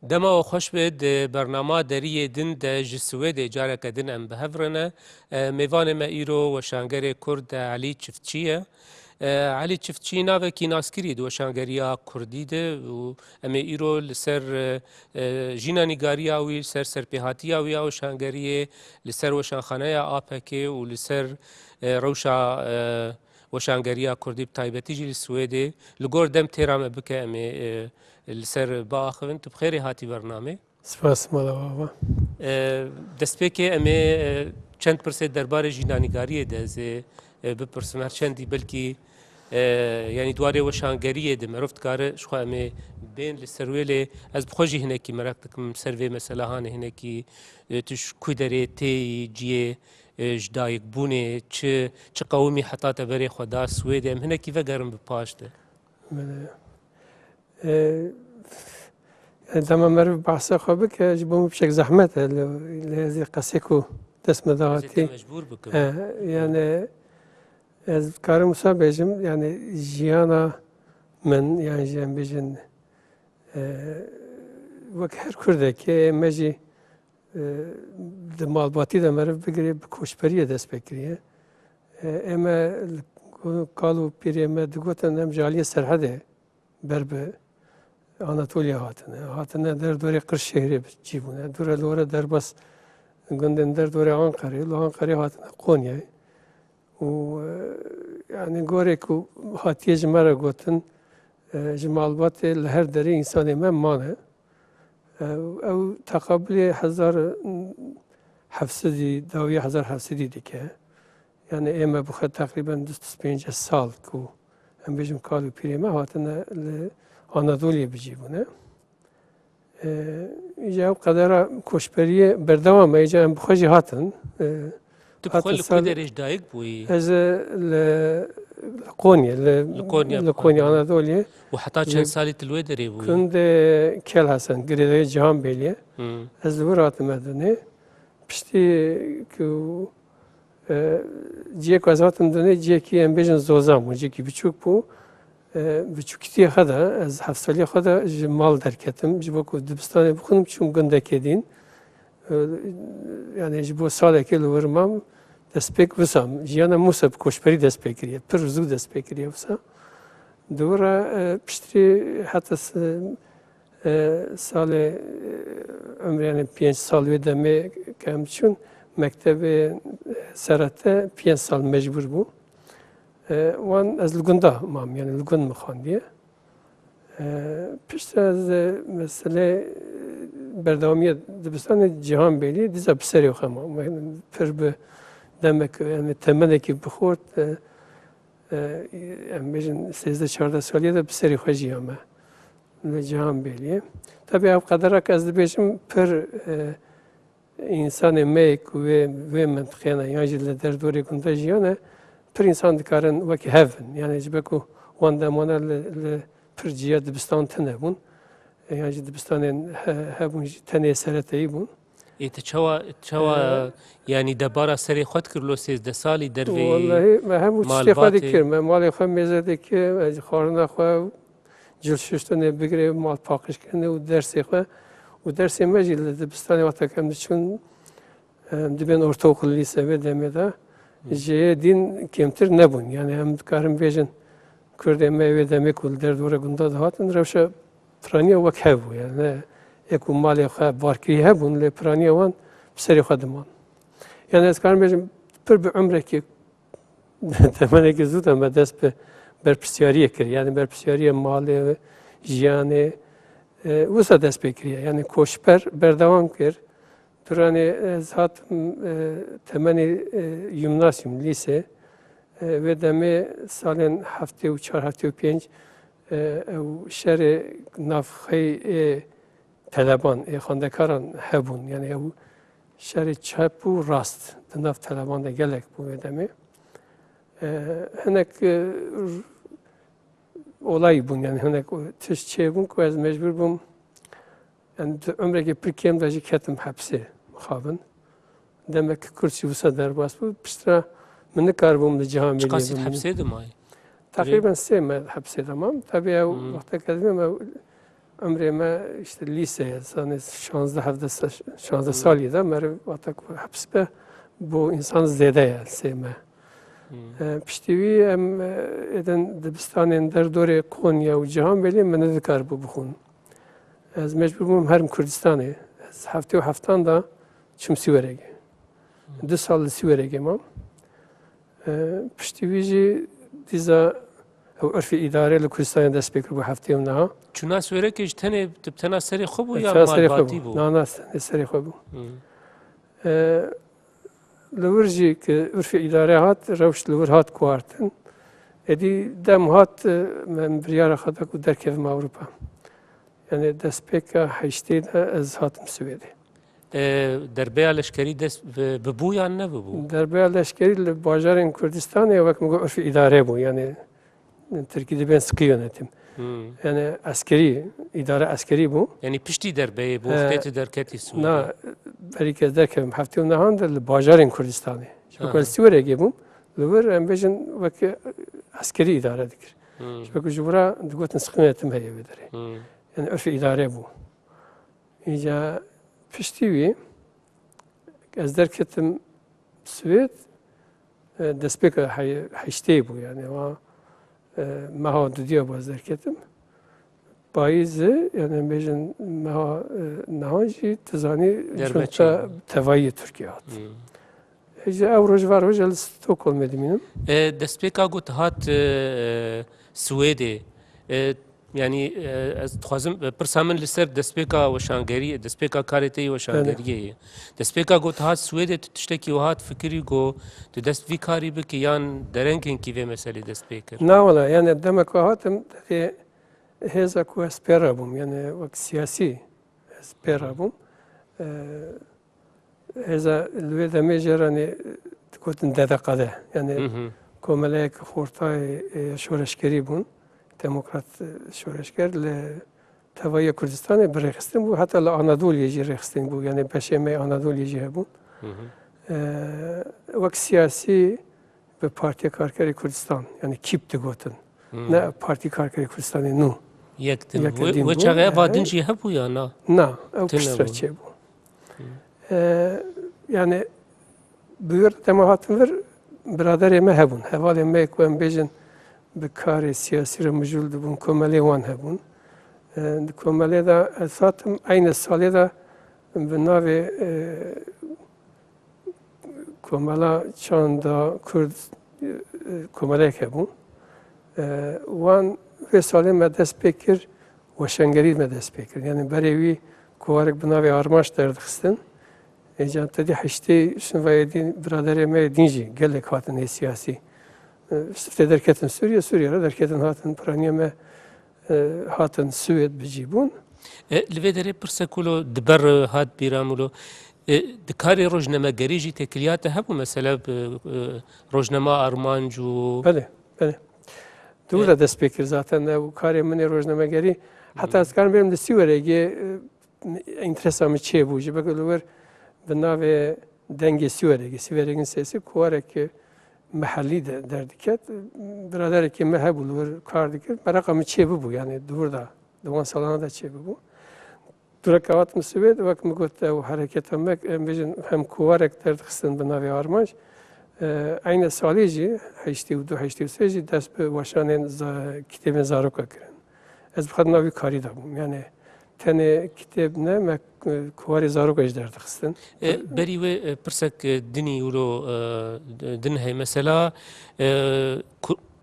دما و خوش بید برنامه دری دن ده جسوید اجاره کدن ام بهفرنه میوان ما ایرو و شانگر کرد علی چفتچیه علی چفتچی ناوه کی ناسکری دو شانگریا کردی ده و ام ایرو لسر جینا نگاریا وی سر سرپیهاتیا وی او شانگریه لسر و شانخانه آپکه و لسر روشا وشانگریا کردی بتایبتی جی سویده لگور دم تیرام بکه ام لسر باخن تو بخیری هاتی برنامه سپاس مالا بابا دست که امی چند پرسه درباره جینانیگاریه ده زی بپرسم هر چندی بلکی یعنی دواره وشانگریه ده مرفت کاره شخوا امی بین لسرویل از بخوشی هنکی مرک دکم سروی مثلا هانه هنکی تش کودره تی جیه جدایک بونه چه قومی حتا تبری خدا سویده ام هنکی وگرم بپاشته دما مرو بحث خوابه که جبوم بشك زحمته لهذه قسيكو دسم دهاتي مجبور بكم يعني از كارم مسابجم يعني جيانا من يعني جيان بيجن وك هر كرده كي مجي دمال باتي دا مرو بگري بكوشبريه دست بكريه اما قالوا بيري ما دقوتن ام جاليه سرحده بربه Anatolia hatine der dore Kırşehir'e cibune dore lore der bas günden der dore Ankara hatine Konya و yani gore ku hatiye jmara gotin jmalbat her deri insan men mane ev takabili 1700 dawiye 1700 dike yani eme bu takriben 25 sal ku em bejim kalu pirime hatine Anadolu'ya bicibune. İcab kadara koşberiye berdava meycan bxaji hatın. تبخل كودرج دايق بوي Ez Konya Anadolu'ya. وحتى كان سالي تلويدري بوي Kunde Kel Hasan Grede Cihan Beyliye. Ez vuratım edene. Pişti ki ciyek azatım dene ciyeki embejin zozam. Ciyeki birçok bu. بچوکتی خدا از حفصلی خدا جمال درکتم جبو کو دبستان بخونم چون گنده کدین یعنی جبو سال که لورمام دست پک وسام جیانا موسى بکوشپری دست پکریه پر زود دست پکریه وسا دورا پشتری حتی سال عمر یعنی 5 سال و دمی کم چون مکتب سرته 5 سال مجبور بود وان از لگنده مام یعنی لگن مخاندیه پیش از مسئله بردامی دبستان جهان بیلی دیزا بسری خما پر به دمک یعنی تمنه که بخورد ام بیشن 13-14 سالیه ده بسری خوشی همه جهان بیلیه tabi av kadar az dibêjim pir insanê me ku vê mintixeyana yan jî li derdorê gunda jiyane pir insan dikarin wekî hevin yani ji ber ku wan demane li pir ciya dibistan tune bûn yan jî dibistanên hebûn jî tenê seretayî bûn. çawa yani debara serê xwe dikirlo 13 salî dervê Wallahi me hemû tiştê xwe dikirim me malê xwe mêze dikim ez xwarina xwe cilşiştinê bigirê mal paqijkirinê û dersê xwe û dersê me jî li dibistanê wata em diçûn dibên ortaokul lîse vê demê de jê dîn kêmtir nebûn yani em dikarin bêjin Kurdê me vê demê ku li derdora gunda dihatin rewşa piraniya wek hev bû yani ê ku malê xwe barkirî hebûn lê piraniya wan bi serê xwe diman. Yani ez karim bêjim pir bi umrekî temenekî zû de me dest bi berpirsiyariyê kir yani berpirsiyariya malê jiyanê wisa dest pê kiriye yani koçber berdewam kir duranê ez hatim temenê yimnasyum lîse vê demê salên heftê û çar heftê û pênc ew şerê navxeyê teleban xwendekaran hebûn yani ew şerê çep û rast di nav teleban de gelek bû vê demê hinek olay bûn yani hinek tişt çêbûn ku ez mecbûr bûm yani umrekî pir kêm de jî ketim hepsê mixabin demek ki Kurd jî wisa derbas bû piştre min nikarbûm li cihan Çi qasî hepsê dimay? Takriben 3 me hepsê demam. Tabii ew wextekî ez bim ew عمري ما işte liseye yani 16 سالی ده مر وقتا حبس به bu insan zede ya sevme. Piştivi em eden dibistanên derdorê Konya û Cihambêlê min nedikar bû bixwin. Ez mecbûr bûm herim Kurdistanê. Ez heftê û heftan da çim Swêrêgê. 2 sal li Swêrêgê mam. Piştî wî jî dîza ew ûrfê îdarê li Kurdistanê dest pê kir bû heftê û niha. Çûna Swêrekê ji tenê tena serê xwe bû ya Tena serê xwe malbatî bû. bû? Na serê xwe bû. Li wir jî ki ûrfê îdarê hat, rewş li wir hat guhartin. Êdî dem hat min biryara xwe da ku derkevim Ewropa. Yani destpêka heştê de ez hatim Swêdê. Derbeya leşkerî dest bibû yan nebibû? Derbeya leşkerî li bajarên Kurdistanê wek min got ûrfê îdarê bû. Yani Tirkî dibên sıkı yönetim. Yani askerî, îdare askerî bû. Yani piştî derbeyê bû xwedê derketî Swêdê. Na, berî kez derkevim heftê û nihan de li bajarên Kurdistanê. Ji ku ez Swêrêgê bûm, li wir em bêjin wekî askerî îdare dikir. Ji ku ji wira digotin sıkı yönetim heye wê derê. Yani ûrfê îdarê bû. Îca piştî wî ez derketim Swêd destpêka heştê bû yani wa meha dudiya bû ez derketim. Payîzê yani em bêjin meha nihan jî tu zanî junta tevayî Tirkiye hat. Îca ew rojvar hoca li Stockholmê dimînim. Destpêka got hat Swêdê. Yani ez dixwazim pirsa min li ser destpêka weşangerî, destpêka karê te yê weşangeriyê ye. Destpêka got hat Swêdê tu tiştekî wihat fikirî got tu dest vî karî bikî yan derengekî vê meselê dest pê kir? Na wala yani demek ku hatim derê hêza ku ez pê rabûm yani wek siyasî ez pê rabûm. Hêza li wê demê jê ranê gotin dedeqede yani komeleyek xortayê şoreşkerî bûn. Demokrat şoreşger li tevayê Kurdistanê birêxistin bû heta li Anadoliyê jî rêxistin bû yani peşêmê Anadoliyê jî hebûn. Wek siyasî bi Partiya Karkerê Kurdistan yani KİP digotin. Ne Partî Karkerê Kurdistanê nû. Yektin. Wê çaxeya vadin jî hebû ya na? Na, ew piştre çêbû. Yani bi wir dema hatin vir biraderê me hebûn. Hevalê me ku em bêjin bi karê siyasî re mijûl dibûn komelê wan hebûn. Di komelê de ez hatim aynı salê de bi navê komela çanda Kurd komeleyek hebûn. Wan vê salê me dest pê kir weşangerî me dest pê kir. Yani berê wî kuwarek bi navê armaş derdixistin. Êca te dî heştê şinvayê dîn biraderê me din jî gelek hatin hê siyasî. Siftê derketin Sûriye, Sûriye re derketin hatin piraniya me hatin Swêd bicî bûn. Li vê derê pirsa ku diber hat bîramûlo di karê rojnamegerî jî têkiliya te hebû mesela rojnama armanc û Belê, belê. Dûr de dest pê kir zaten ew karê min ê rojnamegerî heta ez karim bêrim li Swêrêgê înteresa min çê bû ji ber li wir bi navê dengê Swêrêgin sesî kuwarek محلی در دکت برادر که مه بود و کار دکت برای رقم چه بود یعنی دور دا دوان سالانه دا چه بود درکات مسوید وقت میگفت و حرکت هم میجن هم کوارک در دستن بنای آرمانش عین سالی جی 82 جی دست به واشان کتاب زاروکا کردن از بخاطر نوی کاری دارم یعنی تنه کتاب نه مک کواری زاروکش در دستن بری و پرسک دنی ولو دن هی مثلا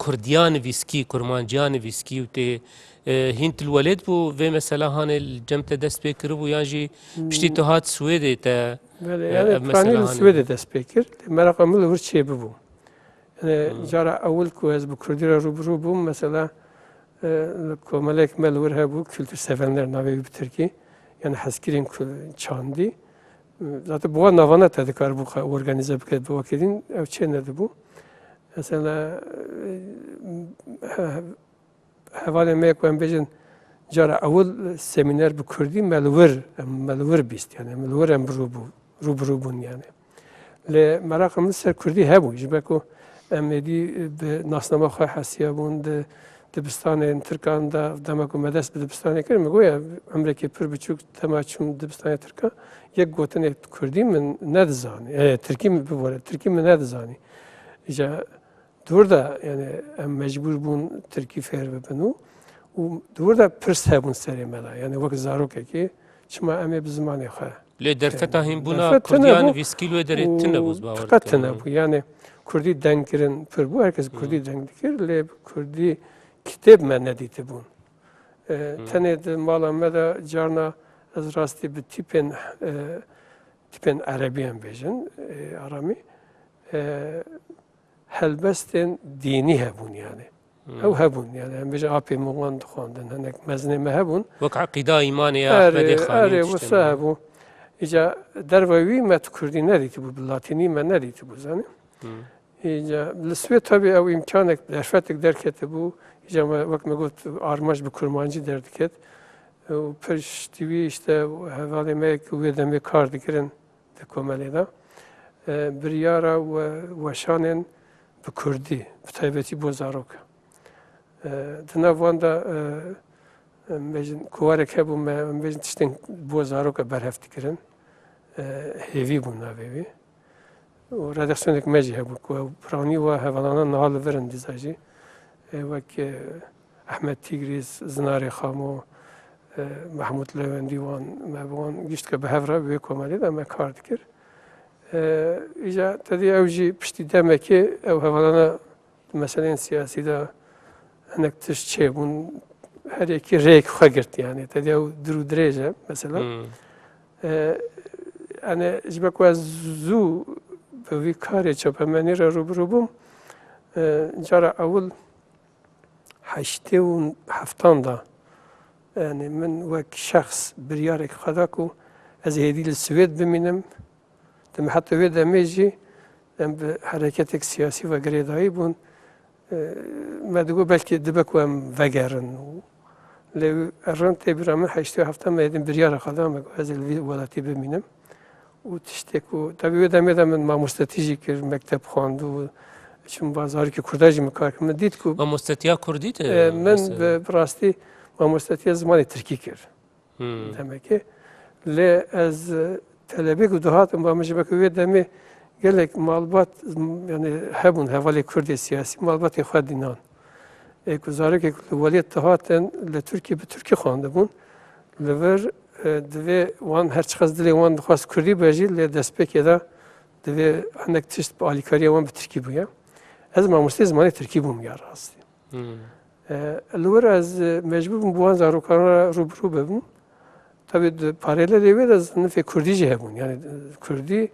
کردیان ویسکی کرمانجیان ویسکی و ته هند الولد بو و مثلا هان الجمت دست بکر بو یانجی پشتی تو هات سویده تا يعني فراني السويد دست بكر مرا قامل ور چه بو يعني جرا اول كوز بكردير روبرو بو مثلا کوملک ملور هبو kültür sevenler navi bir Türkiye yani haskirin çandi zaten bu navana tedikar bu organize bir bu vakidin ev çenedi bu mesela havale mek ve bejin jara avul seminer bu Kürdi melur bist yani melur rubu bun yani le merakım ser Kürdi hebu jibeko emedi be nasnama xwe hesiya bûn di دبستان ترکان دا دمک و مدرس به دبستان کرد میگویا امریکا پر بچوک تماشون دبستان ترکان یک گوتن کردی من ندزانی ترکی بوده ترکی من ندزانی ایجا دور دا یعنی مجبور بون ترکی فیر ببنو و دور دا پرس هبون سری ملا یعنی وقت زاروکه که چما امی بزمانی خواه لی درفتا هم بونا کردیان ویسکیلو داره تنبوز باور فقط تنبو یعنی کردی دنگ کرن پر بو herkes کردی دنگ کرد لی کردی کتاب من ندیده بون تنید مالا مدا جارنا از راستی به تیپن عربی هم بیجن آرامی هلبستن دینی هبون یعنی او هبون یعنی هم بیجن آپی مغان دخواندن هنک مزنه هبون وک عقیده ایمان یا احمد خانی آره وسه هبون ایجا در وی ما تو کردی ندیده بود لاتینی من ندیده بود زنی ایجا لسوی tabi او imkanek derfetek derkete bu ایجا وقت میگفت آرماش به کرمانجی درد کت و پرشتیوی işte havale mek و دمی کار دکرن دکوملی دا بریارا و شانن به کردی به تایبتی بوزاروک دنوان دا مجن کوارک هبو مجن تشتن بوزاروک برهفت کرن هیوی بون ناوی و ردخشونک مجی هبو و پرانی و هوالانا نهال ورن دیزاجی وک احمد تیگریز زناری خامو محمود لوندی وان مبوان گشت که به هفره به کمالی دا ما کار دکر ایجا تدی اوجی پشتی دمه که او هوالانا مثلا سیاسی دا هنک تشت چه بون هر یکی ریک خواه گرد یعنی تدی او درو دریجه مثلا انا جبک و زو به وی کاری چاپمنی را روبرو بوم جارا اول 87 دا yani من وك شخص بريارك خداكو از هدي السويد بمينم تم حتى ويدا ميجي بحركتك سياسي وغريداي بون ما دقو بلكي دبك وام فقرن لو ارنت برامن 87 ما يدين بريار خدامك از الولاتي بمينم وتشتكو tabi ويدا ميدا من ما مستاتيجي كر مكتب خواندو چون بازاری که کرداجی میکار کنم دید کو ما مستطیع کردیت من براستی ما مستطیع زمانی ترکی کرد demek ki لی از طلبی که دهاتم با مجبور که دمی گلک مالبات یعنی هبون حوالی کردی سیاسی مالبات خود دینان گزاره که ولیت دهاتن لترکی به ترکی خوانده بون لور دوی وان هر چقدر دلی وان خواست کردی باجی لی دست پکی دا دوی هنگ تشت با آلیکاری وان به ترکی بویا از ما مستی زمانی ترکی بوم یار هستی لور از مجبور بوان زاروکان روبرو ببون tabi paralel evet az nefes Kürdice hebun yani Kürdi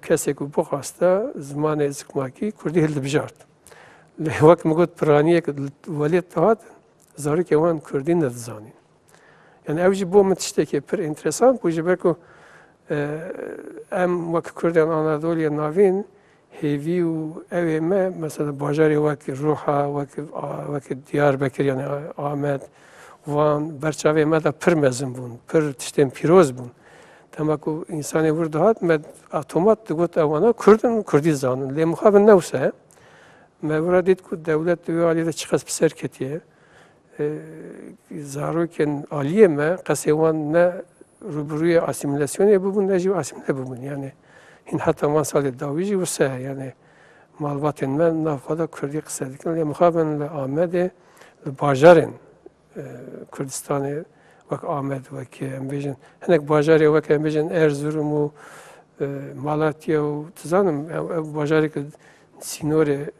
kese ku bu hasta zamanı zikmaki Kürdi hilde bijart. Levak mugud praniye ki valiyet tahat zari ki wan Kürdi ne zani. Yani evci bu metişteki per interesant bu jibeku em vak Kürdiyan Anadolu'ya navin hevi u evime mesela bajari vak Ruha vak Diyarbakır yani Ahmet وان برچاوی مدا پر مزن بون پر تشتم پیروز بون تماکو انسانی ورد هات مد اتومات دگوت اوانا کردی زانن لی مخابن نوسه ما وردید کو دولت دوی علیه چخص بسر کتیه زاروکن علیه ما قسیوان نه روبروی اسیمیلاسیونی ببون نجیو اسیمیله ببون یعنی این حتی وان سال داویجی وسه یعنی مالباتن من نافادا کردی قصه دیکن لی مخابن آمده باجارن Kürdistan'ı vak Ahmet vak embejin henek bajari vak embejin Erzurum u Malatya u tızanım bajari ki sinore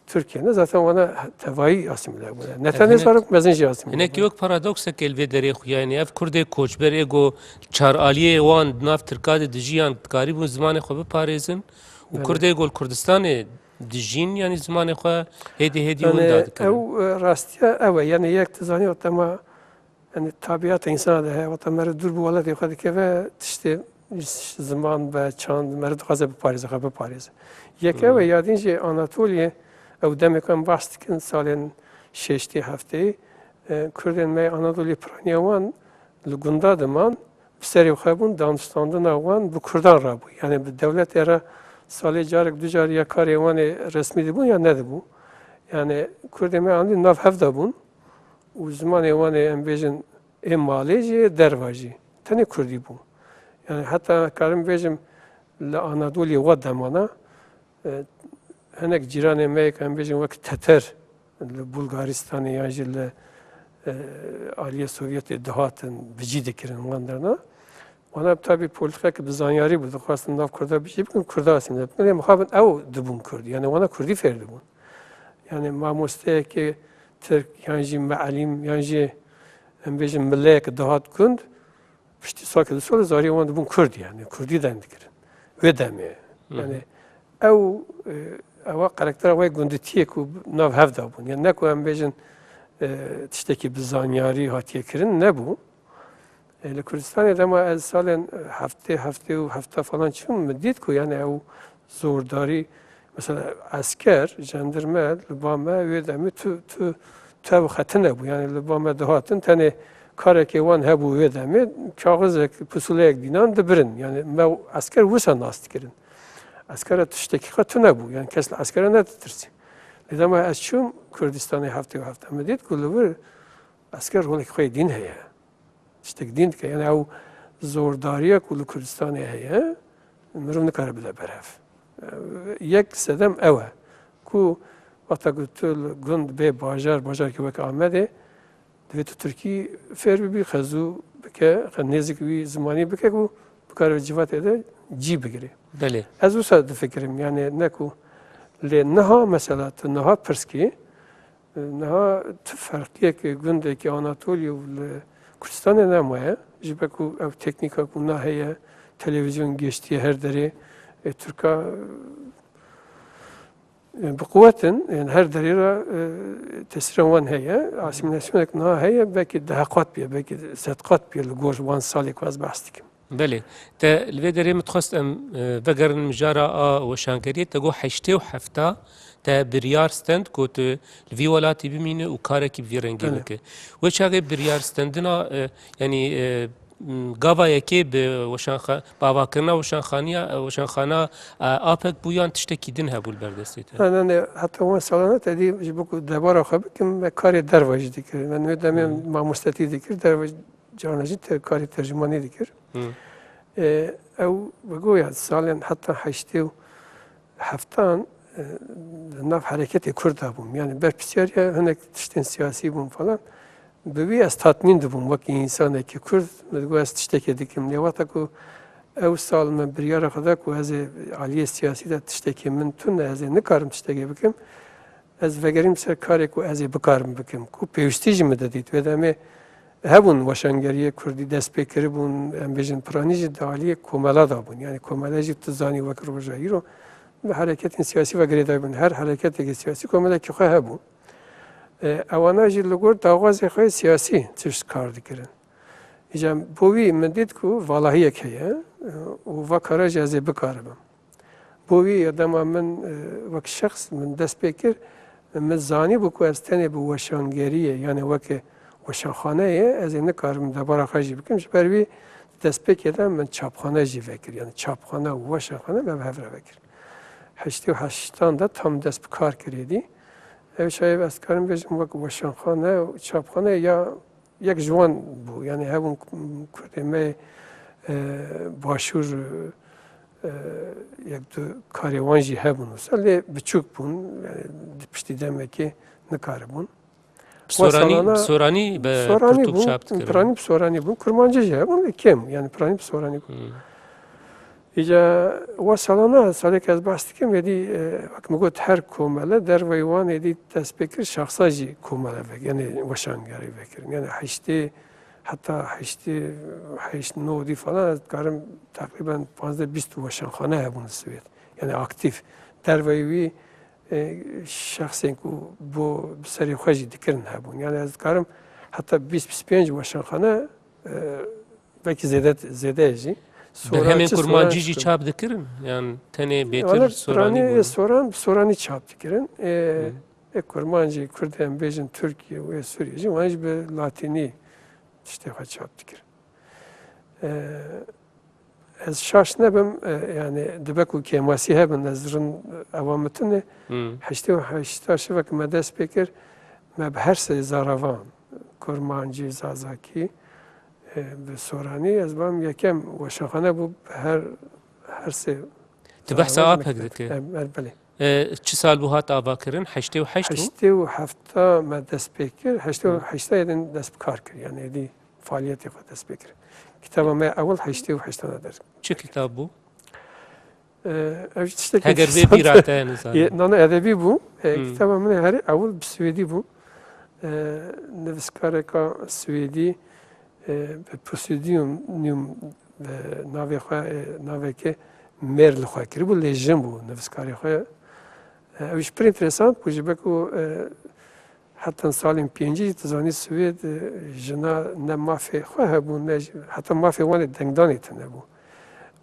Türkiye'ne zaten ona tevai asimile bu. Netane zarok mezinci asimile. Henek yok paradoksa ki elvederi yani ev Kürdi koçber ego çar aliye wan nav Türkade dijiyan karibun zamanı xwe parezin u Kürdi gol Kürdistan'ı dijin yani zamanı xwe hedi wan dad. Ev rastiya ev yani yek tizani otama yani tabiat insana da o tamer dur bu valla diye ki ve işte zaman ve çand mer dixaze bi Paris. Yek ev yadinci Anatoliye ev demekan bastikin salin 6 hafte Kürden me Anadolu praniyawan lugunda deman seri xabun danstandan awan bu Kürdan rabu yani devlet era سالی جارک دو جاری کاری وان رسمی دی بون یا نه دی بون yani Kurdê me andî nav hevda bûn û zimanê wan ê em bêjin ê malê jî ê derva jî tenê Kurdî bû. Yani heta karim bêjim li Anadolî wa demana hinek cîranê me em bêjin wek Teter li Bulgaristanê yan jî li Aliye Sovyetê dihatin bijî dikirin wan derna. Wana tabii politikek bi zanyarî bû dixwastin nav Kurda bijî bikin Kurda asîn bikin. Lê mixabin ew dibûn Kurd. Yani wana Kurdî fêr dibûn. Yani mamosteyekê Tirk yan jî meelîm yan jî em bêjin milleyek dihat gund piştî sakê li sol zarî wan dibûn Kurd yani Kurdî deng dikirin. Wê demê. Yani ew ewa qerektera wê gunditiyê ku nav hevda bûn. Yani ne ku em bêjin tiştekî bi zanyarî hatiye kirin nebû. Li Kurdistanê dema ez salên heftê û hefta falan çûm min dît ku yani ew zordarî mesela esker, jandarme li ba me wê demê tu ew xetin hebû. Yani li ba me dihatin tenê karekê wan hebû wê demê kaxizek, pusuleyek dînan dibirin. Yani me esker wisa nas dikirin. Eskera tiştekî xwe tu nebû. Yani kes li eskera neditirsi. Lê dema ez çûm Kurdistanê heftê û hefta min dît ku li wir esker rolekî xwe yê dîn heye. Tiştek dîn dike. Yani ew zordariya ku li Kurdistanê heye mirov nikare bide berev. Yek sedem ew e ku wata ku tu li gund bê bajarekî wek Amedê divê tu Tirkî fêr bibî, xezû bike, nêzik wî zimanî bike ku bikare civatê de cî bigire. Ez wisa difikirim yani ne ku lê niha mesela tu niha pirskî niha tu ferqiyekê gundekî Anatolya û li Kurdistanê nemaye ji ber ku ew teknîka ku naheye televîzyon geçtiye her derê Türka bi quwetin yani her derê ra tesîrên wan heye asîmîlasyonek niha heye belkî dehe qat bîye belkî sed qat bîye li gor wan salê ku ez behs dikim. Belê. Te li vê derê min dixwast em vegerin mijara a weşangeriyê te got heştê û hefta te biryar stend ku tu li vî welatî bimîne û karekî bi vî rengî bike. Wê çavê biryar stendina yanî gava yekê bi bavakirina weşanxana apek bû yan tiştekî din hebû li ber destê te? Yani heta wan salana te dî ji bo ku debara xwe bikim me karê derva jî dikirim. Yani wê demê mamostetî dikir derva cana jî karê tercümanî dikir. Ew vegoya salên heta heştê û heftan nav hereketê Kurd hebûm. Yani berpirsiyariya hinek tiştên siyasî bûn falan. Bi wî ez tatmîn dibûm wekî însanekî Kurd. Digo ez tiştekê dikim. Lê wata ku ew sal min biryara xwe da ku ez ê aliyê siyasî de tiştekê min tune ez ê nikarim tiştekê bikim. Ez vegerîm ser karê ku ez ê bikarim bikim. Ku pêwîstî jî min de dît. Wê demê hebûn weşangeriyê Kurdî dest pê kiribûn em bêjin piranî jî di aliyê komela dabûn. Yani komela jî tu zanî wek roja îro bi hereketên siyasî vegerê dabûn. Her hereketekî siyasî komelekî xwe hebû. Ewana jî li gor daxwazê xwe siyasî tişt kar dikirin. Îca bo wî min dît ku valahiyek heye û vekara jî ez ê bikaribim. Bo wî dema min wek şexs min dest pê kir min zanî bû ku ez tenê bi weşangeriyê yani wekê weşanxaneyê ez ê nikarim debara xwe jî bikim ji ber wî destpêkê de min çapxane jî vekir. Yani çapxane û weşanxane me bi hev re vekir. Heştê û heştan da tam dest bi kar kirêdî. Ev şayê ez karim bêjim wek weşanxane û çapxane ya yek ji wan bû. Yani hevûn Kurdê me başûr yek du karê wan jî hebûn wisa lê biçûk bûn. Yani piştî demekê nikaribûn. Soranî bi pirtûk çap dikirin. Piranî bi soranî bûn. Kurmancî jî hebûn lê kêm. Yani piranî bi soranî bûn. Îca wa salana salek ez behs dikim êdî wek min got her komele derveyê wan êdî dest pê kir şexsa jî komele vekir. Yani weşangerî vekirin. Yani heştê heta heşt nodî falan ez dikarim teqrîben 15-20 weşanxane hebûn li Swêd. Yani aktif. Derveyê wî şexsên ku bo bi serê xwe jî dikirin hebûn. Yani ez dikarim heta 20-25 weşanxane vekî zêde jî. Bi hemên kurmancî jî çap dikirin? Yani tenê bêtir soranî bûn? Soranî çap dikirin. Kurmancî Kurd em bêjin Tirkiye û Sûriye jî wan jî bi latînî tiştê xwe çap dikirin. Ez şaş nebim yani dibek u kemasi hebin ez rin avametine heşte ve heşte şevek medes pekir me her se zaravan kurmancı zazaki ve sorani ez bam yekem ve şahane bu her se Tu behsa ap hek dikir. Beli. Çi sal bu hat ava kirin? Heşte ve heştu? Heşte ve hafta me dest pekir heşte ve heşte yedin dest kar kir yani edi faaliyeti ve dest pekir. Kitaba me evvel heşte ve heşte der. Çi kitab bu? Heger ve birate nizan. Nana edebi bu. Kitaba me her evvel Swedi bu. Nivskareka Swedi prosediyum naveke merl xwe kir bu lejim bu nivskarê xwe. Ew ji pir interesant bû ji ber ku heta salên pêncî tu zanî Swêd jina ne mafê xwe hebû ne heta mafê wan ê dengdanê tune bû.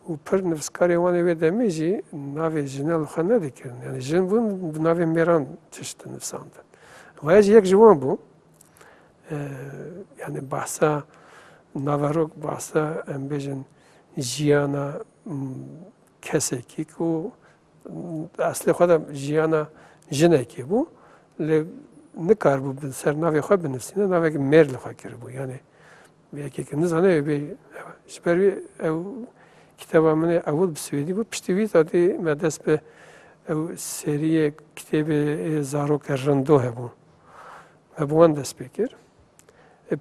û pir nivskarê wan ê wê demê jî navê jinel xwe nedikirin. Yani jin bûn bi navê mêran tişt nivsandin. Waya jî yek ji wan bû. Yani bahsa naverok bahsa em bêjin jiyana kesekî ku eslê xwe de jiyana jinekê bû lê nikar bû bi ser navê xwe binivîsîne navekî mêr li xwe kiribû yani yekekî nizane ew ji ber wê ew kitaba min ê ewil bi Swêdî bû piştî wî tadî me dest bi ew seriyê kitêbê zarok rindo hebû me bi wan dest pê kir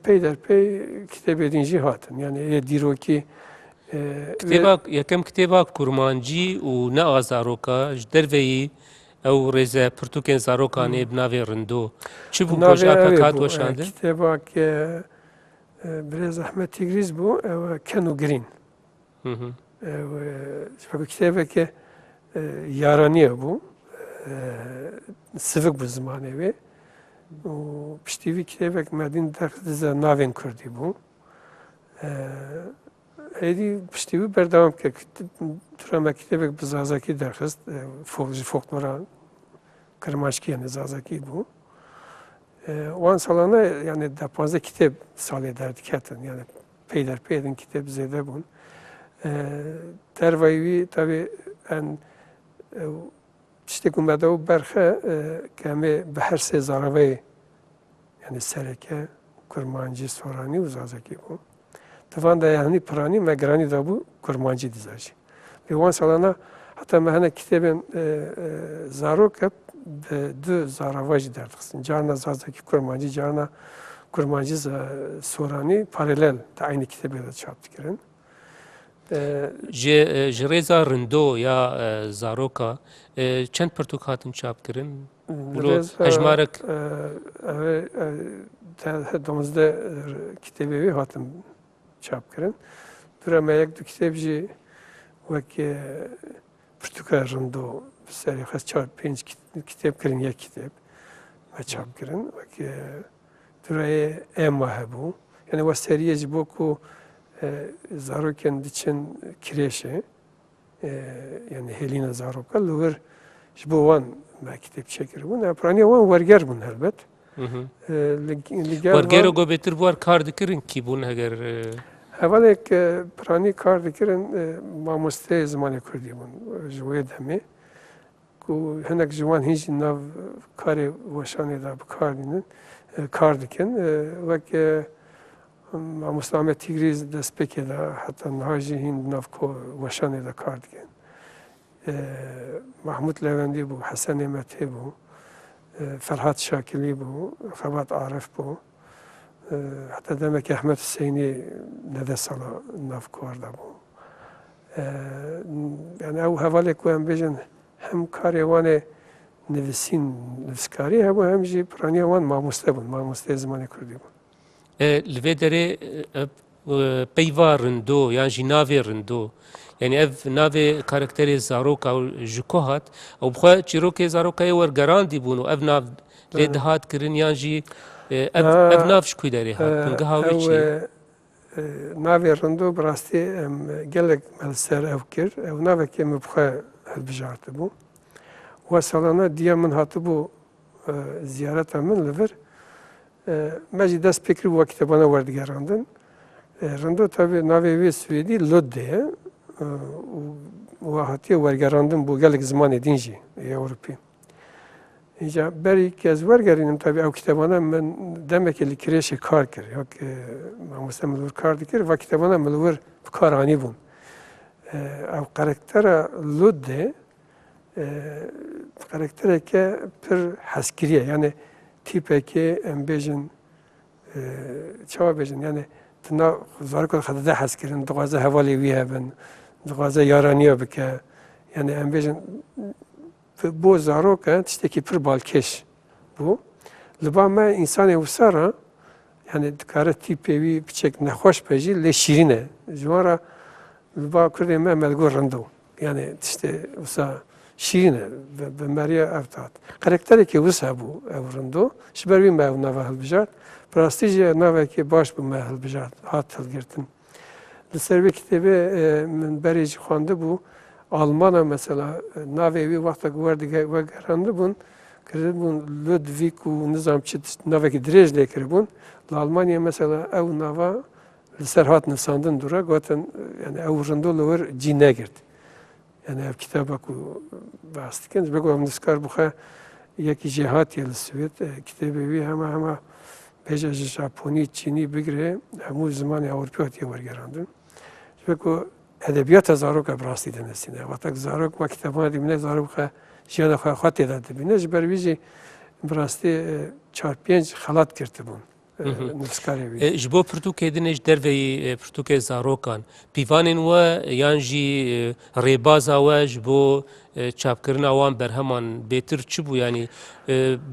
pey derpey kitêbê din jî hatin yani ê dîrokî Yekem kitêba kurmancî û ne a zaroka ji dervê yî ew rêze pirtûkên zarokanê bi navê rindo. Çi bû ku ji apek hat weşandin? Kitêbake Birêz Ehmed Tigriz bû ew ken û girîn. Ew kitêbeke yaraniye bû sivik bi zimanê wê û piştî vî kitêbek me dîn derxize navên Kurdî bû. Êdî piştî wî berdewam kir tura me kitêbek bi zazakî derxist ji folklora Kirmanşkî yani zazakî bû. Wan salana yani de 15 kitêb salê derdiketin yani pey derpey din kitêb zêde bûn. Dervayî wî tevî en tiştê ku me de berxe ke em ê bi her sê zaraveyê yani sereke, kurmancî, soranî û zazakî bû. Tivan de yani piranî me giranî dabû kurmancî diza jî. Lê wan salana heta me hinek kitêbên zarok hep du zarava jî derdixistin. Carna zazakî kurmancî, carna kurmancî soranî paralel de aynı kitêbê de çap dikirin. Ji rêza rindo ya zaroka çend pirtûk hatin çap kirin? Hejmarek domuzde kitêbê wê hatin çap kirin. Tura me yek du kitêb jî wek pirtûka rindo bi serê xwe çar pênc kitêb kirin yek kitêb me çap kirin. Wek turayê ema hebû. Yani we seriyê ji bo ku zarokên diçin kirêşê yani hêlîna zaroka li wir ji bo wan me kitêb çêkiribûn. Piraniya wan werger bûn helbet. Wergero gobêtir bu war kar dikirin kî bûn heger hevalek piranî kar dikirin mamosteyê zimanê Kurdî bûn ji wê demê ku hinek ji wan hîn jî nav karê weşanê de bikar dînin kar dikin wek Mamosta Ahmed Tigriz destpêkê de heta niha jî hîn nav weşanê de kar dikin. Mahmud Lewendî bû, Hesen Êmetê bû, Ferhat Şakilî bû, Xebat Arif bû. Heta demek Ehmed Hüseynî nede sala navkar da bû. Yani ew hevalê ku em bêjin hem karê wan ê nivîsîn nivîskarî hebû hem jî piraniya wan mamoste bûn, mamosteyê zimanê Kurdî bûn. Li vê derê peyva rindo yan jî navê rindo yani ev navê karakterê zaroka ji ku hat ew bi xwe çîrokê zarokayê wergerandî bûn û ev nav lê dihat kirin yan jî ev nav ji ku derê hat pingeha wê çi ye? Navê rindo bi rastî em gelek me li ser ew kir ew navekê me bi xwe hilbijartibû. We salana diya min hatibû ziyareta min li vir me jî dest pê kiribû we kitêbana werdigerandin. Rindo tabii navê wê Swêdî Ludde ye و هاتی ورگراندن بو گلک زمان دینجی اوروپی اینجا بری که از ورگرینم تابی او کتابانه من دمه که لیکریش کار کرد یا که مثلا ملور کار دکر و کتابانه ملور کارانی بون او کاراکتر لوده کاراکتره که پر حسکریه یعنی تیپه که ام بیجن چه بیجن یعنی تنا زارک خداده حسکرین دوازه حوالی ویه بن دوازه یارانیه بکه یعنی ام بیجن بو زاروکه تشتکی پر بالکش بو لبا ما انسان وسارا yani dikare tipevi biçek nexhoş peji le şirine. Jwara ba kurde me melgur rando. Yani işte usa şirine ve Maria avtat. Karakteri ki usa bu evrando. Şbervi me nava halbijat. Prastije nava ki baş bu me halbijat. Hat girtin. Servi kitabı min berici xandı bu. Almana mesela navevi vakta guvardı ve garandı bun. Kırıbun Ludwig u nizamçı navaki direjle kırıbun. Almanya mesela ev nava serhat nifsandın dura goten yani ev rındolu var cine girdi. Yani ev kitaba ku bastiken bego am niskar buxa yeki cihat yel Sovyet kitabevi hema beja Japoni Çini bigre hemu zaman Avrupa'ya var gerandın. Bego edebiyat zarok abrasti denesine. Vatak zarok ve kitabına dimne zarok jiyana xat eda dibine jbervizi brasti 4-5 xalat kirti bun. ji bo pirtûkê din ji derveyî pirtûkê zarokan pîvanên we yan jî rêbaza we ji bo çapkirina wan berheman bêtir çi bû yanî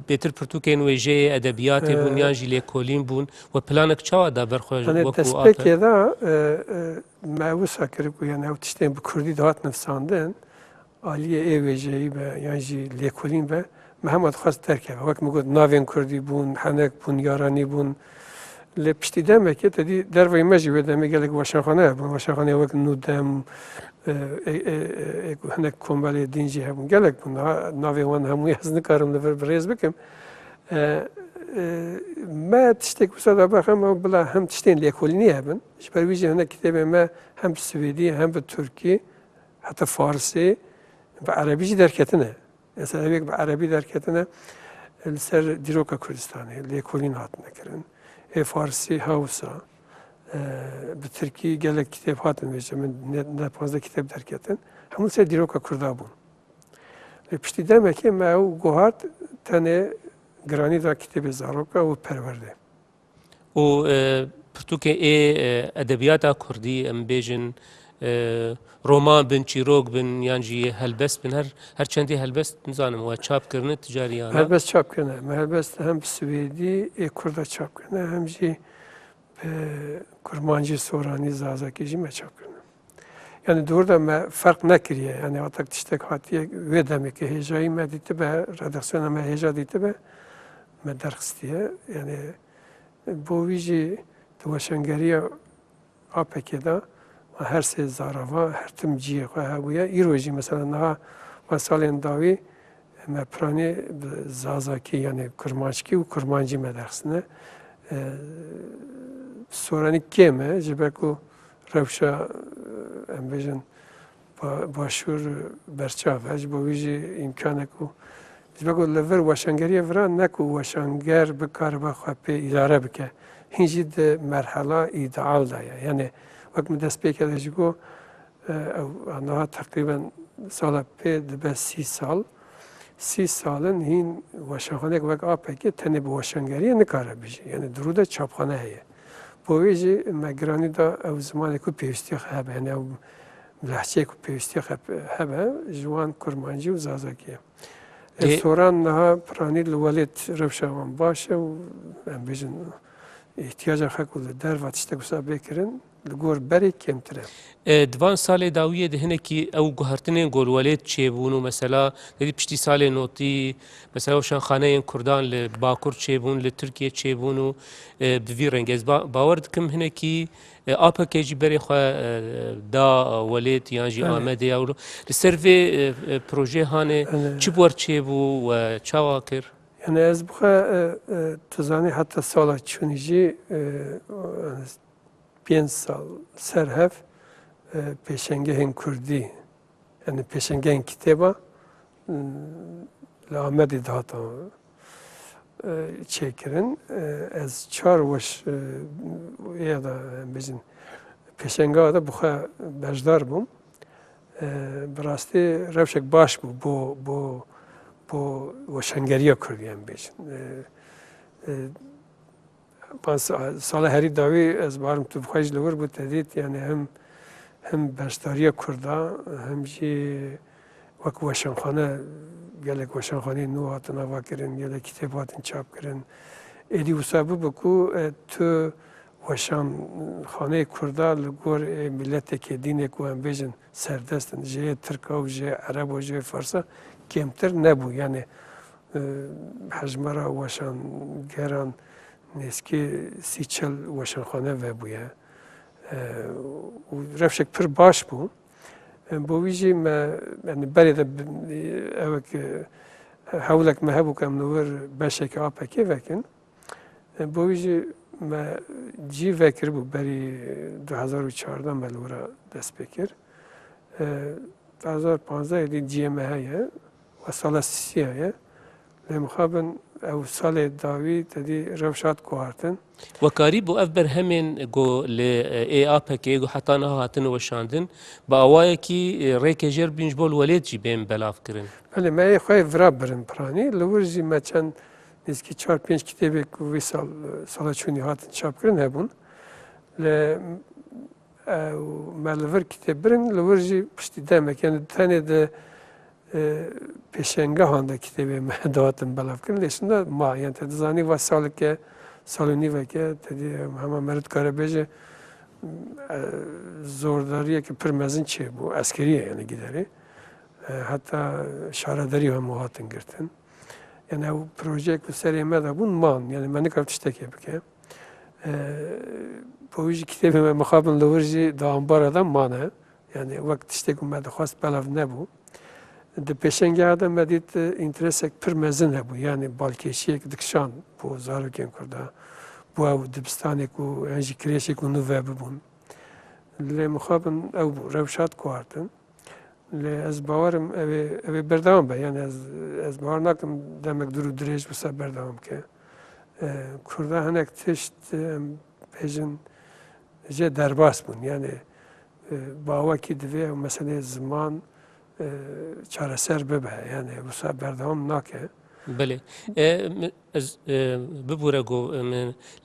bêtir pirtûkên wê jê edebiyatê bûn yan jî lêkolîn bûn we planek çawa da berxwe wekû destpêkê da me wisa kiribû yani ew tiştên bi Kurdî dihat nifsandin aliyê êvêjeyî be yan jî lêkolîn be Mehmet xwast derkeve. Wek min got navên Kurdî bûn, henek bûn, yaranî bûn. Lê piştî demekê tedî derveyê me jî wê demê gelek weşanxane hebûn. Weşanxaneyê wek Nûdem, hinek kombalê din jî hebûn. Gelek bûn. Navê wan hemûyê ez nikarim li vir birêz bikim. Me tiştek wisa da baxem bila hem tiştên lêkolînî hebin. Ji ber wî jî hinek kitêbên me hem bi Swêdî hem bi Türkî heta Farsî bi Erebî jî derketine. Mesela evek bi Erebî derketine ser Dîroka Kurdistanê lêkolîn hatine kirin. Farsî Hewsa bi Tirkî gelek kitêb hatin vêje min ne 15 kitêb derketin. Hemû ser Dîroka Kurda bûn. Lê piştî demekê me ew guhart tenê giranî da kitêbê zaroka û perwerde. û pirtûkê edebiyata Kurdî em bêjin roman bin, çîrok bin, yan jî helbest bin, her çendî helbest nizanim we çapkirine ticariyana. Helbest çapkirine. Me helbest hem Swêdî Kurda çapkirine hem jî Kurmancî Soranî Zazakî jî me çapkirine. Yani doğrudan me fark nekiriye. Yani atak tiştek hatiye vê demekê hêjayî me dîtibe, redaksiyona me hêja dîtibe me derxistiye. Yani bo wî jî di weşangeriya apekê da her sê zarava, her tim ciyê xwe hebûye. Îro jî mesela niha salên dawî me piranî Zazakî yani Kurmançkî û Kurmancî me derxistine. Soranî kê me ji ber ku rewşa em bêjin başûr berçav e ji bo wî jî imkanek û ji ber ku li vir weşangeriya viran ne ku weşanger bikaribe xwe pê îdare bike. Hîn jî di merhela îdeal da ye. Yani wek min dest pê kir ji got niha teqrîben sala pê dibe 30 sal. 30 salin hîn weşanxanek wek apekê tenê bi weşangeriye nikare bijî. Yani dirû de çapxane heye. Bo wê jî me giranî da ew zimanê ku pêwîstiyek hebe. Yani ew lehçeyê ku pêwîstiyek hebe ji wan Kurmancî û Zazakî ye. Soran niha piranî li welêt rewşa wan baş e û em bêjin ihtiyaca xwe ku li derve tiştek wisa bêkirin li gor berê kêmtir e. Divan salê dawiyê de hinekî ew guhertinên golwelêt çêbûn û mesela dedî piştî salê notî mesela weşanxaneyên Kurdan li Bakur çêbûn, li Tirkiye çêbûn û bi vî rengî ez bawer dikim hinekî apekê jî berê xwe da welêt yan jî Amedê ya li ser vê projê hanê çi ber çêbû we çawa kir? Yani ez bixwe tu zanî heta sala çûnî jî 5 sal ser hev پێشەنگەهێن کوردی یعنی پێشەنگەهێن کتێبە لە ئامەدی داهاتە çêkirin ez çar weş ya da bêjin pêşenga de bixwe bejdar bûm bi rastî rewşek baş bû bo weşangeriya Kurdiyan bêjin sala herî dawî ez barim tu bixwe ji li wir bû tedît yani hem beşdariya Kurda hem jî wek weşanxane gelek weşanxaneyên nû hatin avakirin gelek kitêb hatin çapkirin êdî wisa bibe ku tu weşanxaneyê Kurda li gor milleteke dînê ku em bêjin serdestin ji Tirka û ji Ereb û ji Farsa kêmtir nebû yani hejmara weşangeran nêzkî sî çil weşanxane vebûye û rewşek pir baş bû bo wî jî me berê de evek hewlek me hebû ku em li wir beşeke APK vekin bo wî jî me cî vekiribû berî 2014 me li wir dest pê kir 2015 dî ciyê me heye ve sala sîsî heye lê mixabin ew salê dawî tedî rewşat guhartin وەکاری بۆ ئەف بەرهەمێن گۆ لە APK گۆ حتا niha hatin weşandin bi awayekî rêkejêr bîn ji bo welêt jî bên belavkirin. Belê me yê xwe vira birin piranî li wir jî me çend nêzkî 4-5 kitêbek ku vî sala çûnî hatin çapkirin hebûn lê me li vir kitêb birin li wir jî piştî demek yani tenê de pêşengehan de kitêbê me dihatin belavkirin lê şinda ma yani te dizanî ve saleke salonîveke tedî hema me dikare bêje zordariyeke pir mezin çêbû eskerî ye yani giderê heta şaredarî hemû hatin girtin yani ew projeyek li serê me de bûn man yani me nikare tiştekê bike bo wî jî kitêbê me mixabin li wir jî di ambara de mane yani wek tiştek ku me dixwast belav nebû di pêşengeha de me dît înteresek pir mezin hebû yani balkêşiyek dikşan bo zarokên Kurda bu ew dibistanê ku yan jî kirêşê ku nû vebibûn lê mixabin ew bû rewşat guhartin lê ez bawerim ev ê berdewam be yani ez bawer nakim demek dur û dirêj wisa berdewam bike Kurda hinek tişt em bêjin jê derbas bûn yani bawekî divê ew meseleyê ziman çareser bibe yani wisa berdewam nake Belê ez bibûre got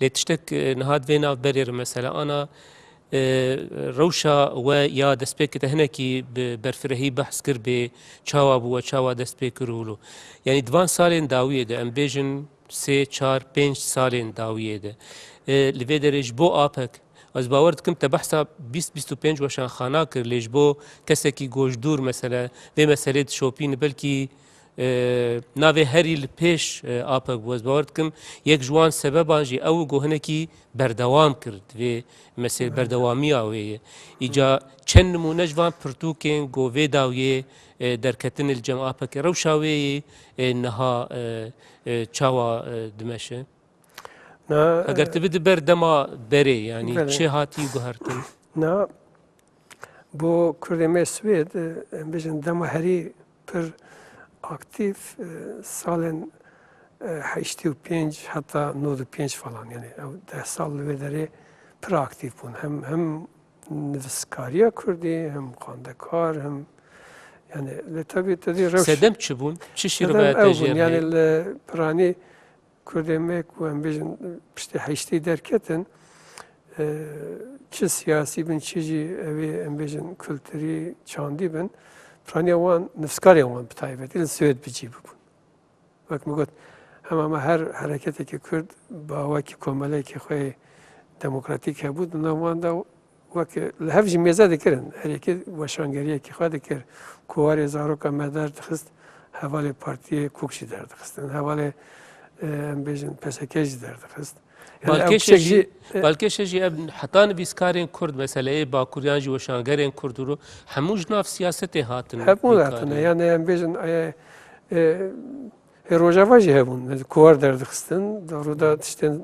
lê tiştek nihat vê nav berê mesela ana rewşa we ya destpêkê te hinekî bi berfirehî behs kir bê çawa bû we çawa dest pê kirû yanî divan salên dawiyê de em bêjin 3-4-5 salên dawiyê de li vê derê ji bo APK ez bawer dikim te behsa 20-25 weşanxana kir lê ji bo kesekî gojdûr mesele vê meselê dişopîne belkî navê herî li pêş APK bû ez bawer dikim yek ji wan sebeban jî ew got hinekî berdewam kir divê mesele berdewamiya wê ye îca çend nimûne ji van pirtûkên got vê dawiyê derketinê li cem APK rewşa wê yê niha çawa dimeşe eger tu bidî ber dema berê yanî çi hatî guhertin na bo Kurdê me Swêd em bêjin dema herî pir aktif salên 85 heta 95 falan yani ew 10 sal li vê derê pir aktif bûn hem nivîskariya Kurdî hem xwendekar hem yani lê tevî tedî rewş sedem çi bûn çi şîrvayeta jê yani li piranî Kurdê me ku em bêjin piştî heştê derketin çi siyasî bin çi jî ew ê em bêjin kulturî çandî bin piraniya wan nivîskarên wan bi taybetî li Swêd bicî bibûn wek min got hema me her hereketekî Kurd bi awakî komeleyekî xwe demokratîk hebû di nav wan de wek li hev jî mêze dikirin herêkê weşangeriyekî xwe dikir ku warê zaroka me derdixist hevalê partiyê Kûk jî derdixistin hevalê em bêjin PSK jî derdixist balkêşe jî ev heta nivîskarên Kurd meseleyê Bakuryan jî weşangerên Kurd û hemû ji nav siyasetê hatin hemû hatine yani em bêjin rojava jî hebûn ku war derdixistin rûda tiştên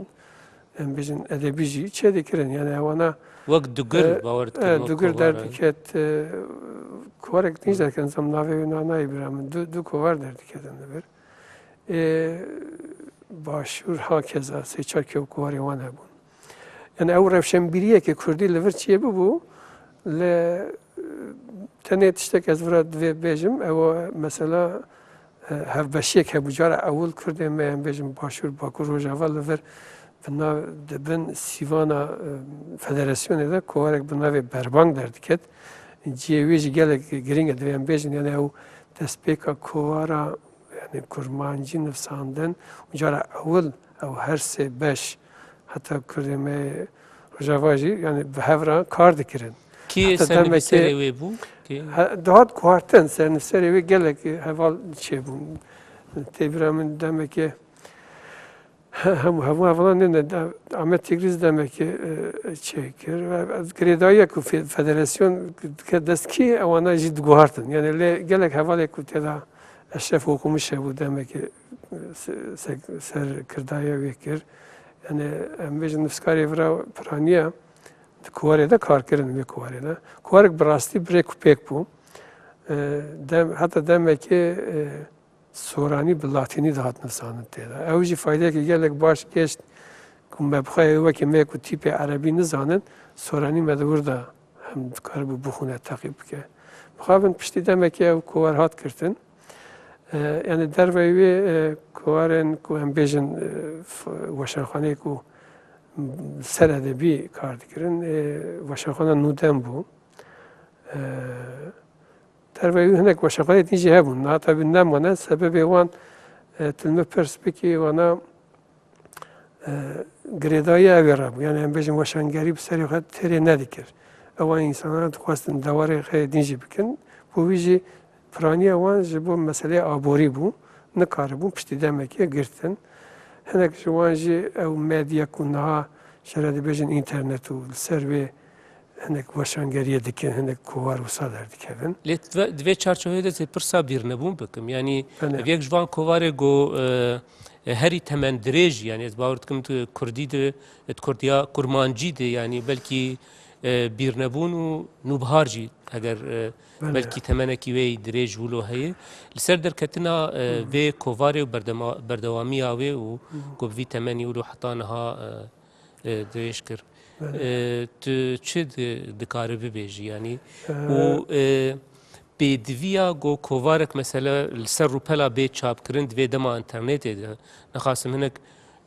em bejin edebi jî çê dikirin yani ewana وەک دوگر باوەرت کردم دوگر دەردیکێت کوارێک نیش دەکەن زەم ناوێ و نانایی برا من دوو کۆوار دەردیکێتن لەبەر باشوور هاکێزا سێ چار کێو کوواری وان هەبوون یعنی ئەو ڕەوشەمبیریەکی کوردی لەبەر چیە ببوو لە تەنێ تشتێک ez vira divê bêjim ew mesela hevbeşiyek hebû cara ewil Kurdê me em bêjim Başûr Bakur Rojava li vir dibin sîvana federasyonê de kovarek bi navê Berbang derdiket ciyê wê jî gelek giring e divê em bêjin yani ew destpêka kovara yani kurmancî nivsandin cara ewil ew her sê beş heta Kurdê me Rojava jî yani bi hevra kar dikirin Kê sernivîserê wê bû? Dihat guhartin sernivserê wê gelek heval çêbûn. Têbira min demekê hemû hevalan ne Ahmet Tigriz demekê çêkir ve girêdayî ku federasyon dike destkî ewana jî diguhartin. Yani lê gelek hevalê ku têda eşref hukûmî şebû demekê ser kirdaya wê kir. Yani em bêjin nivskarê vira piraniya kuvarê de karkirin vê kuvarê de. Kuvarek bi rastî birêk û pêk bû. Heta demekê soranî bi latînî dihat nivsandin têda. Ew jî faydayekî gelek baş geşt ku me bixwe wekî me ku tîpê erebî nizanin soranî me di wir de hem dikaribû bixûne teqîb bike. Mixabin piştî demekê ew kuvar hat girtin. Yani derveyê wê kuvarên ku em bêjin weşanxaneyê ku ser edebî kar dikirin weşanxana nûdem bû. Derveyê hinek weşanxaneyê din jî hebûn. Heta wî nemane sebebê wan tilme perspekî wana girêdayî ew ê rabû. Yani em bêjin weşangerî bi serê xwe têrê nedikir. Ewan însanan dixwastin dewarê xwe din jî bikin. Bu wî jî piraniya wan ji bo meseleyê aborî bû. Nikaribûn piştî demekê girtin. Hinek ji wan jî ew medya ku niha şere dibêjin înternet û li ser wê hinek weşangeriye dikin, hinek kovar wisa derdikevin. Lê divê çarçoveyê de pirsa bîrnebûn bikim. Yani yek ji van kovarê got herî temendirêj yani ez bawer dikim tu Kurdî de Kurdiya kurmancî de yani belkî bîrnebûn û nûbihar jî eger belkî temenekî wê dirêj wilo heye li ser derketina vê kovarê û berdewamiya wê û ku vî temenî wilo heta niha dirêj kir. Tu çi dikarî bibêjî yani û pêdiviya got kovarek mesela li ser rûpela bê çapkirin divê dema internetê de nexwasim hinek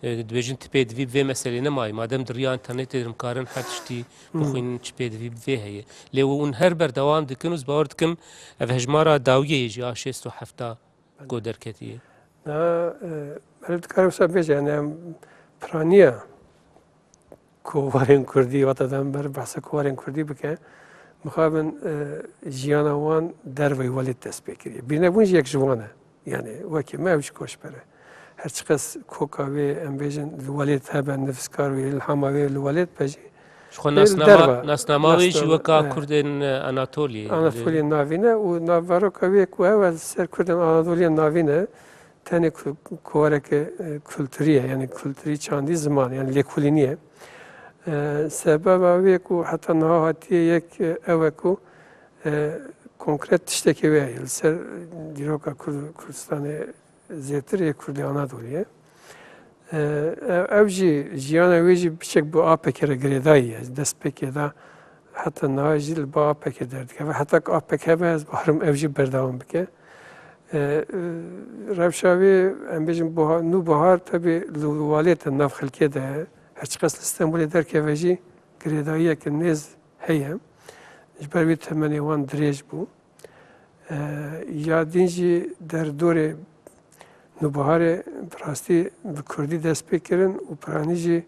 dibêjin tu pêdivî bi vê meselê nemayî madem di riya internetê de dikarin her tiştî bixwînin çi pêdivî bi vê heye lê hûn her berdewam dikin û ez bawer dikim ev hejmara dawiyê jî a 670 got derketiye. Ev dikarim wisa bêje yani em piraniya kovarên Kurdî weta dem ber behsa kovarên Kurdî bike mixabin jiyana wan derveyê welê dest pê kiriye. Bîrnebûn jî yek ji wan e. Yani wekî me ew jî koçber e. Her çi qes koka wê em bêjin li welêt hebe nivîskar wê ilhama wê li welêt be jî Ji xwe nasnama wê jî weka Kurdên Anatoliyê. Anatoliyê navîne û navveroka wê ku ew ser Kurdên Anatoliyê navîne tenê kovareke kültürî ye yani kültürî çandî ziman yani lêkolînî ye. Sebeba wê ku heta niha hatiye yek ew e ku konkret tiştekê wê ye li ser dîroka Kurdistanê zêtir yê Kurdê Anadoliyê. Ew jî jiyana wê jî biçek bi apekê re girêdayî ye. Destpêkê de heta niha jî li bi apekê derdikeve. Heta ku apek hebe ez barim ew jî berdewam bike. Rewşa wê em bêjin nûbihar tevî li walêt nav xelkê de ye. Her çi qes li Stenbolê derkeve jî girêdayiyeke nêz heye. Ji ber wê temenê wan dirêj bû. Ya din jî derdorê nûbiharê bi rastî bi Kurdî dest pê kirin û piranî jî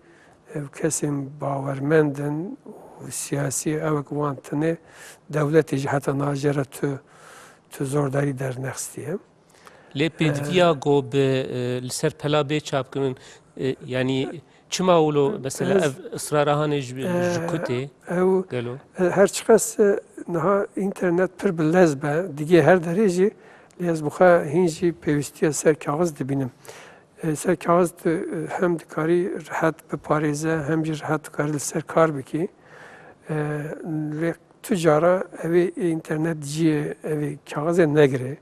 ev kesên bawermendin û siyasî ewek wan tune dewletê jî heta niha jê re tu zordarî dernexstiye. Lê pêdiviya got li ser pela bê çapkirin yani çima wilo mesela ev ısrarahanê ji kutê gelo her çi qes niha înternet pir bi lez be digê her derê jî lê ez bixwe hîn jî pêwîstiya ser kaxiz dibînim. ser kağıt hem dikari rahat biparize hem bir rahat dikari ser kar biki. Tüccara evi internet ciye evi kağıza negre.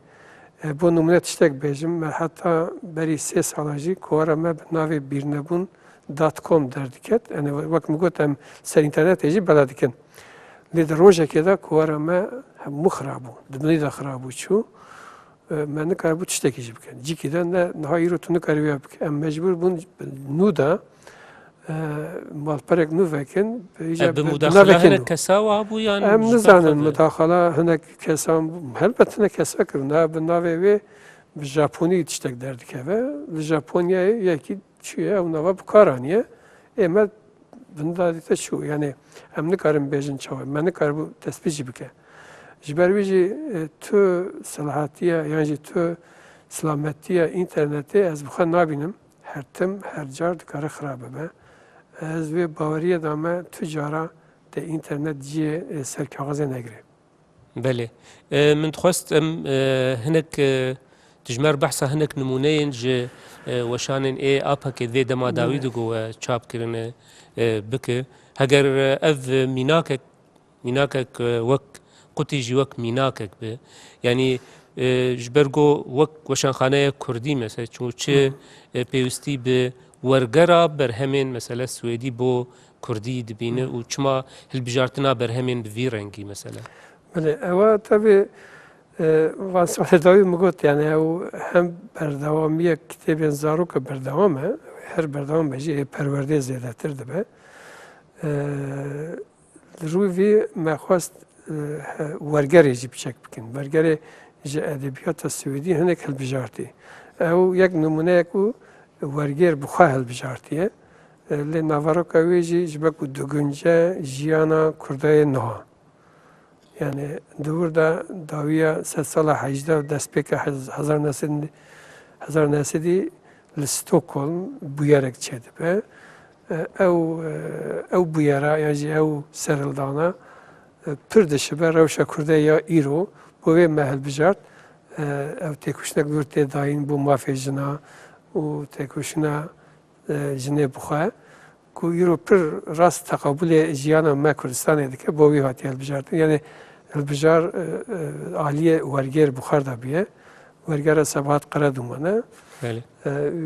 Bu numune tiştek bejim. Hatta beri ses alacı kuara me navi birnebun.com derdiket. Yani bak mugot hem ser internet eci beladikin. Lide rojeke da kuara me hem muhrabu. Dibni da khrabu çu. من نکار بود چشتکی جیب کن. جی کدن نه نهایی رو تو نکاری بیاب کن. ام مجبور بون نودا مالپرک نو وکن. به مداخله هنگ کسا و ابو یان. ام نزانن مداخله هنگ کسا هلبته نه کسا کرد. نه بناوی و ژاپنی چشتک دردی که و ژاپنیا یکی چیه و نوا بکارانیه. اما بندادیت شو یعنی ام نکارم بیشن چاوی. من نکار بود تثبیت جیب کن. جبرویجی تو صلاحیتیه یعنی تو سلامتیه اینترنتی از بخوان نبینم هر تم هر جار دکاره خرابه به از وی باوریه دامه تجارا ده اینترنت جیه سر کاغذ نگره. بله من خواست هنک تجمر بحثا هنک نمونهین ج وشانن آپا که ذی دما داوید گو چاپ کرنه بکه هگر اف میناکک وک قوتی جی وک میناکک به یعنی جبرگو وک وشانخانه کردی مثلا چون چه پیوستی به ورگرا برهمین مثلا سوئدی بو کردی دبینه و چما هلبجارتنا برهمین بوی رنگی مثلا. بله اوا tabi واسه داوی مگوت یعنی او هم بردوامی کتاب زاروک بردوامه هر بردوام بجی پرورده زیاده تر دبه روی وی مخواست ورگری جی بچک بکن ورگری جی ادبیات سوئدی هنک هلبجارتی او یک نمونه کو ورگر بخواه هلبجارتیه لی نوارو کوی جی جبکو دگنجه جیانا کردای نه yani doğruda daviya 7 sala hacda destpeke hazar nesedi Stockholm buyerek çedip ev buyera yani ev serildana pırdeşibe revşa kurde ya iro bu ve mehel bijart ev tekuşnak dürte dayin bu mafejina o tekuşuna jine buxa ku iro pır rast takabule jiyana me Kurdistan'e dike bu ve hatiyel bijart yani البجار عالیه ورگر بخار دبیه ورگر سبات قرار دومانه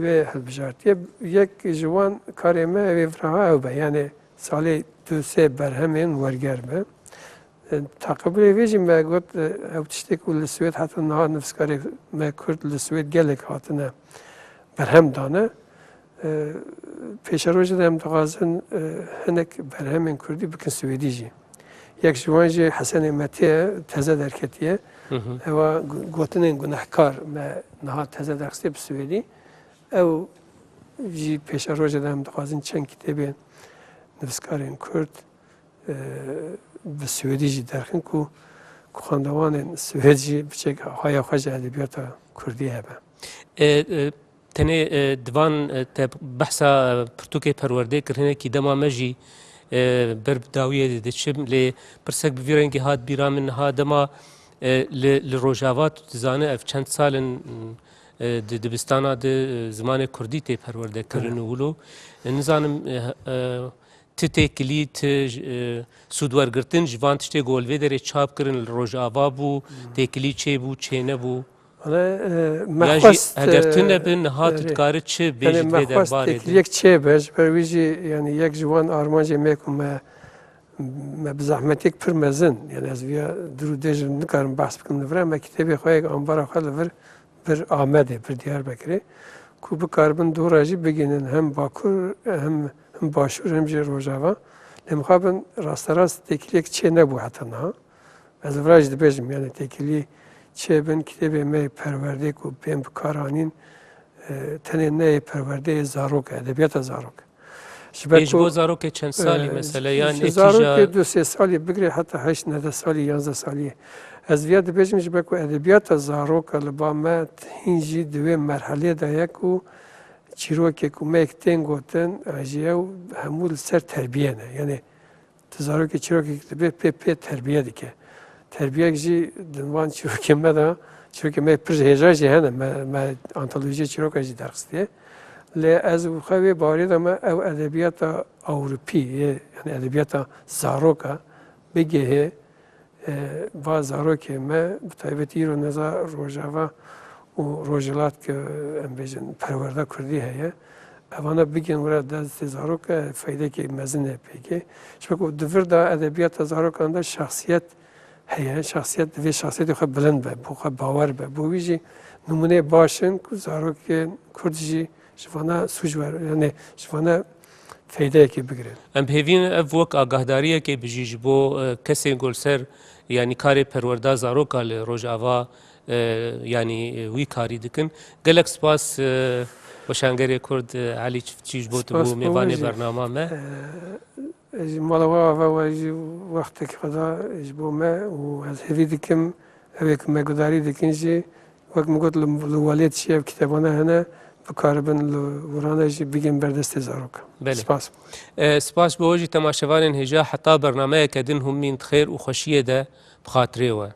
و البجارتیه یک جوان کارمه و فرها او به یعنی سالی 2-3 برهمین ورگر به تقبل ویجی ما گفت او تشتی کل سوید حتی نه نفس کاری ما کرد لسوید گلک هاتنه برهم دانه پیش روز دم تقاضن هنک برهمین کردی بکن سویدی جی یک جوانجی حسن متیه تازه درکتیه و گوتنین گناهکار ما نه تازه درکتی بسویدی او جی پیش روز دام دخوازن چند کتابی نویسکارین کرد بسویدی جی درکن کو خواندوان سویدی بچه های خواج ادبیات کردی هبه. تنه دوان بحثا پرتوکه پرورده کرنه کی دما مجی بر داویه دچم ل پرسک بویرنگی هات بیرامن ها دما لروجاوات زانه اف چند سالن دبستانا د زمان کردی ته پرورده کرنه ولو نظام تتکلی ت سودوار گرتن جوان تشته گولوی در چاپ کرن لروجاوا بو تکلی چه بو چه نه بو مخواست اگر تنه بن هات کار چه بیجت و در باره یک چه بج برویجی یعنی یک جوان آرمانجی میکم ما بزحمتی پر مزن یعنی از ویا درو دیجن نکارم بحث بکنم نفره ما کتابی خواهی آنبارا خال بر آمده بر دیار بکره کو بکاربن دوراجی بگینن هم باکور هم باشور هم جی روجاوا نمخابن راست راست تکلی یک چه نبو حتی نه از وراج دبیجم یعنی تکلی چه بن کتابی می پرورده کو بیم بکارانین تنه نه پرورده زاروک ادبیات زاروک. بیشتر زاروک چند سالی مثلا یعنی زاروک 2-3 سالی بگیره حتی 8-9 سالی 11 سالی. از ویاد بیشتر میشه کو ادبیات زاروک لبامت هنجی دوی مرحله دایا کو چیروکی کو میکتن گوتن اجیو همول سر تربیه نه یعنی زاروک چیروکی به تربیه دیگه. تربیه جی دنبال چیروکی مدا چیروکی می پرهیجا جهنم ما انتولوژی چیروکی جی درسته لی از خواه باری دم او ادبیات اروپی یعنی ادبیات زاروکا بگه با زاروکی ما بتایبتی رو نزا روجاوا و روجلات که ام بیشن پرورده کردی هیه اوانا بگن ورا دست زاروکا فایده که مزنه پیگه شبکه دور دا ادبیات زاروکا انده شخصیت هیه شخصیت دوی شخصیت خود بلند به بو خود باور به بو ویجی نمونه باشن که زاروک کردجی شفانا سوجور یعنی شفانا فایده که بگیرن. ام هیوین اف وک آگاهداریه که بجیج بو کسی گلسر یعنی کار پرورده زاروکا لروجاوا یعنی وی کاری دکن گلک سپاس وشانگر کرد علی چفتچیش بود بو میوان برنامه ما مالا وقتی که خدا بو ما و از هیوی دکم اوی که مقداری دکنجی وقت مقدر لوالیت شیف کتابانه هنه بکاربن لورانه جی بگیم بردست زاروکا. سپاس. سپاس به وجه تماشاوان هجا حتی برنامه کدین هم من خیر و خوشیه ده بخاطره و